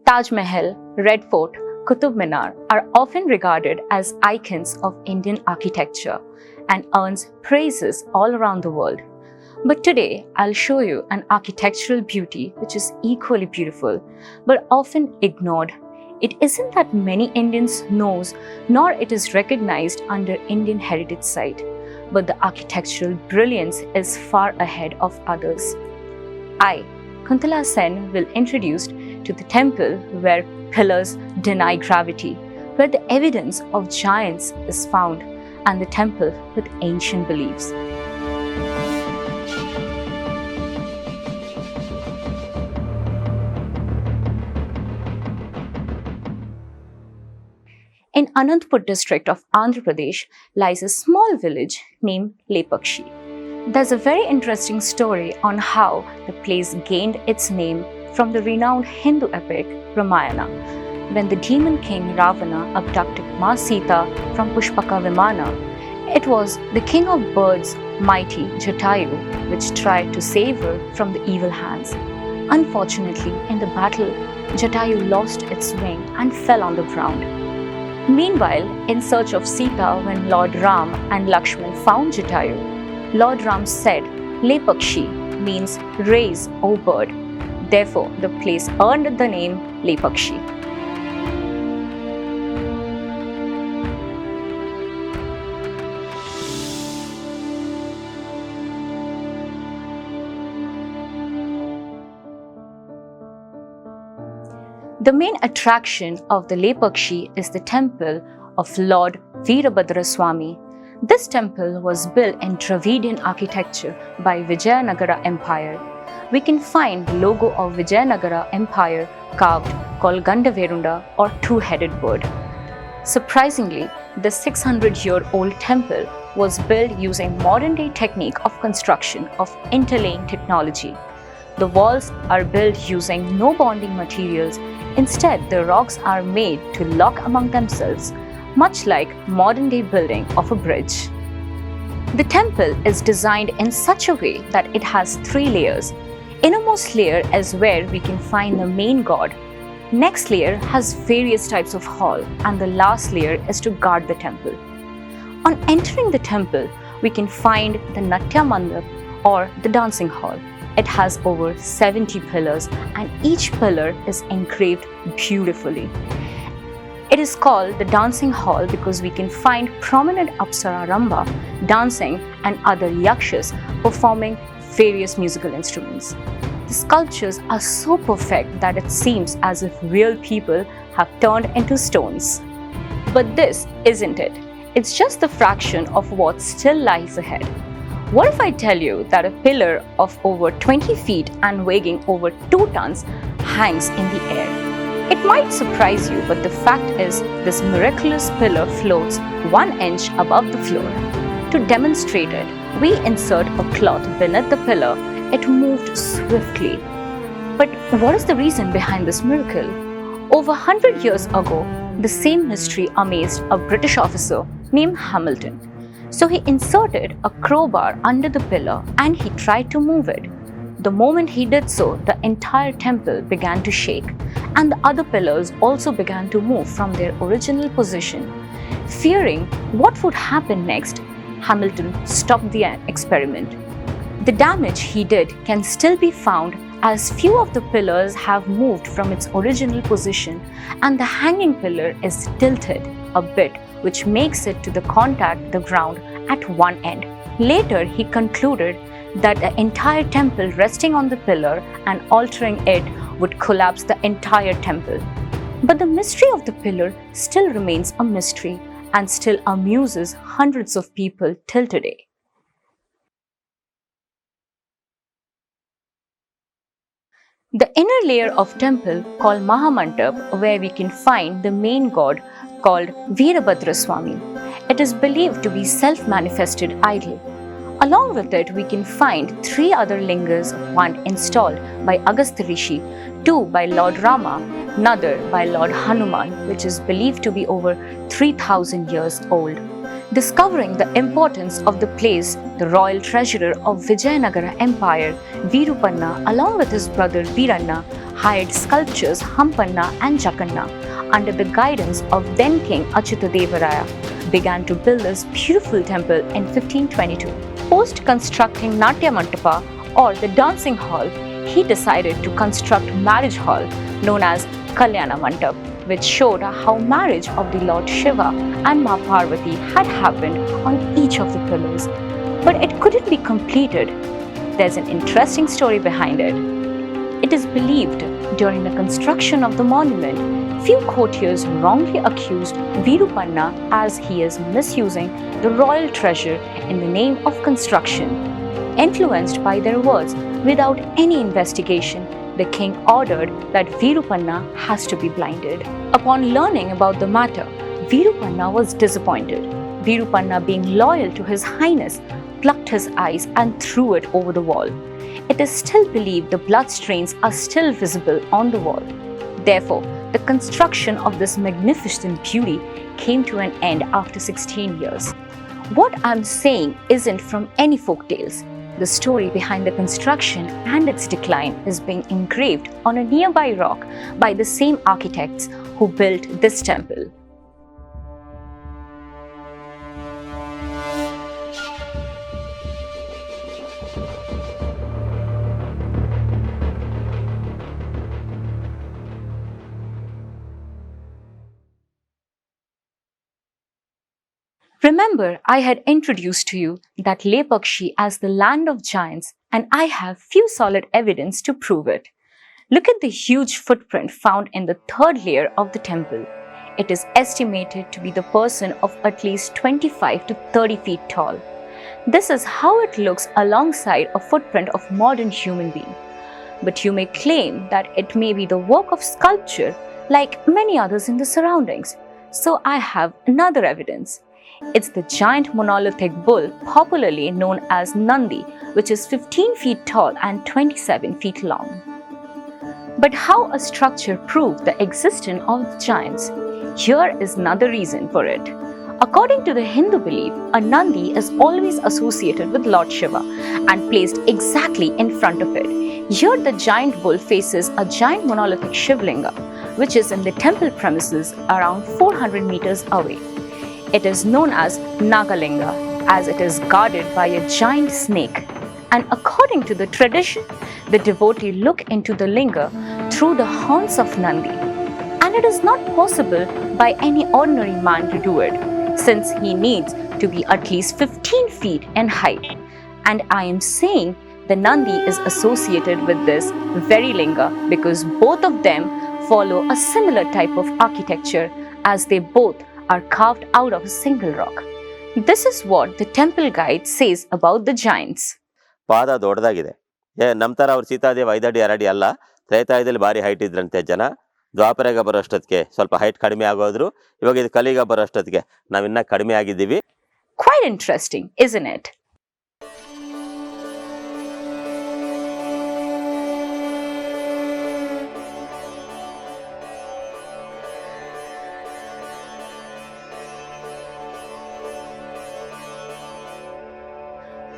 Taj Mahal, Red Fort, Qutub Minar are often regarded as icons of Indian architecture and earns praises all around the world. But today, I'll show you an architectural beauty which is equally beautiful but often ignored. It isn't that many Indians knows nor it is recognized under Indian Heritage Site, but the architectural brilliance is far ahead of others. I, Kuntala Sen, will introduce to the temple where pillars deny gravity, where the evidence of giants is found, and the temple with ancient beliefs. In Anantapur district of Andhra Pradesh lies a small village named Lepakshi. There's a very interesting story on how the place gained its name from the renowned Hindu epic Ramayana, when the demon king Ravana abducted Ma Sita from Pushpaka Vimana. It was the king of birds, mighty Jatayu, which tried to save her from the evil hands. Unfortunately, in the battle, Jatayu lost its wing and fell on the ground. Meanwhile, in search of Sita, when Lord Ram and Lakshman found Jatayu, Lord Ram said, Lepakshi means raise, O bird. Therefore, the place earned the name Lepakshi. The main attraction of the Lepakshi is the temple of Lord Veerabhadraswamy. This temple was built in Dravidian architecture by Vijayanagara Empire. We can find the logo of Vijayanagara Empire carved called Gandaverunda or two-headed bird. Surprisingly, the 600-year-old temple was built using modern-day technique of construction of interlaying technology. The walls are built using no bonding materials. Instead, the rocks are made to lock among themselves, much like modern-day building of a bridge. The temple is designed in such a way that it has 3 layers. Innermost layer is where we can find the main god. Next layer has various types of hall, and the last layer is to guard the temple. On entering the temple, we can find the Natya Mandap or the dancing hall. It has over 70 pillars and each pillar is engraved beautifully. It is called the dancing hall because we can find prominent Apsara Ramba dancing and other yakshas performing various musical instruments. The sculptures are so perfect that it seems as if real people have turned into stones. But this isn't it. It's just the fraction of what still lies ahead. What if I tell you that a pillar of over 20 feet and weighing over 2 tons hangs in the air? It might surprise you, but the fact is this miraculous pillar floats 1 inch above the floor. To demonstrate it, we insert a cloth beneath the pillar. It moved swiftly. But what is the reason behind this miracle? Over 100 years ago, the same mystery amazed a British officer named Hamilton. So he inserted a crowbar under the pillar and he tried to move it. The moment he did so, the entire temple began to shake and the other pillars also began to move from their original position. Fearing what would happen next, Hamilton stopped the experiment. The damage he did can still be found as few of the pillars have moved from its original position and the hanging pillar is tilted a bit, which makes it to the contact the ground at one end. Later, he concluded that the entire temple resting on the pillar and altering it would collapse the entire temple. But the mystery of the pillar still remains a mystery and still amuses hundreds of people till today. The inner layer of temple called Mahamantap, where we can find the main god called Veerabhadraswamy. It is believed to be self-manifested idol. Along with it, we can find 3 other lingas, one installed by Agastya Rishi, 2 by Lord Rama, another by Lord Hanuman, which is believed to be over 3000 years old. Discovering the importance of the place, the royal treasurer of Vijayanagara Empire, Virupanna, along with his brother Veeranna, hired sculptors Hampanna and Jakanna under the guidance of then King Achyutadevaraya, began to build this beautiful temple in 1522. Post constructing Natya Mantapa or the dancing hall, he decided to construct marriage hall known as Kalyana Mandap, which showed how marriage of the Lord Shiva and Ma Parvati had happened on each of the pillars. But it couldn't be completed. There's an interesting story behind it. It is believed during the construction of the monument, few courtiers wrongly accused Virupanna as he is misusing the royal treasure in the name of construction. Influenced by their words, without any investigation, the king ordered that Virupanna has to be blinded. Upon learning about the matter, Virupanna was disappointed. Virupanna, being loyal to his highness, plucked his eyes and threw it over the wall. It is still believed the blood stains are still visible on the wall. Therefore, the construction of this magnificent beauty came to an end after 16 years. What I'm saying isn't from any folk tales. The story behind the construction and its decline is being engraved on a nearby rock by the same architects who built this temple. Remember, I had introduced to you that Lepakshi as the land of giants, and I have few solid evidence to prove it. Look at the huge footprint found in the 3rd layer of the temple. It is estimated to be the person of at least 25 to 30 feet tall. This is how it looks alongside a footprint of modern human being. But you may claim that it may be the work of sculpture like many others in the surroundings. So I have another evidence. It's the giant monolithic bull popularly known as Nandi, which is 15 feet tall and 27 feet long. But how a structure proved the existence of the giants? Here is another reason for it. According to the Hindu belief, a Nandi is always associated with Lord Shiva and placed exactly in front of it. Here the giant bull faces a giant monolithic Shivlinga, which is in the temple premises around 400 meters away. It is known as Nagalinga as it is guarded by a giant snake. And according to the tradition, the devotee look into the linga through the horns of Nandi. And it is not possible by any ordinary man to do it, since he needs to be at least 15 feet in height. And I am saying the Nandi is associated with this very linga because both of them follow a similar type of architecture as they both are carved out of a single rock. This is what the temple guide says about the giants. ಪಾದ ದೊಡ್ಡದಾಗಿದೆ. ನಮ್ಮ ಥರ ಅವ್ರು ಸೀತಾದೇವಿ 5 ಅಡಿ 6 ಅಡಿ ಅಲ್ಲ, ತ್ರೇತಾಯುಗದಲ್ಲಿ ಭಾರಿ ಹೈಟ್ ಇದ್ರಂತೆ ಜನ. ದ್ವಾಪರಗ ಬರೋಷ್ಟೊತ್ತಿಗೆ ಸ್ವಲ್ಪ ಹೈಟ್ ಕಡಿಮೆ ಆಗೋದ್ರು. ಇವಾಗ ಇದು ಕಲಿಗ ಬರೋಷ್ಟೊತ್ತಿಗೆ ನಾವಿನ್ನ ಕಡಿಮೆ ಆಗಿದ್ದೀವಿ. Quite interesting, isn't it?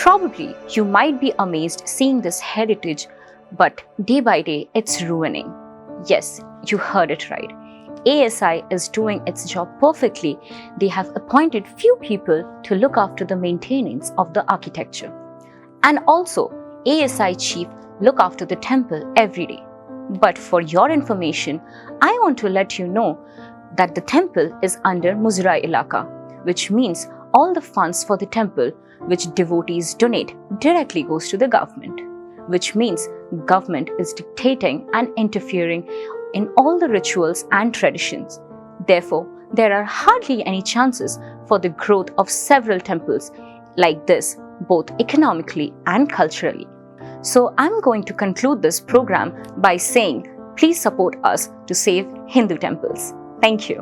Probably you might be amazed seeing this heritage, but day by day it's ruining. Yes, you heard it right. ASI is doing its job perfectly. They have appointed few people to look after the maintenance of the architecture. And also, ASI chief look after the temple every day. But for your information, I want to let you know that the temple is under Muzra Ilaka, which means all the funds for the temple which devotees donate directly goes to the government, which means government is dictating and interfering in all the rituals and traditions. Therefore, there are hardly any chances for the growth of several temples like this, both economically and culturally. So I'm going to conclude this program by saying, please support us to save Hindu temples. Thank you.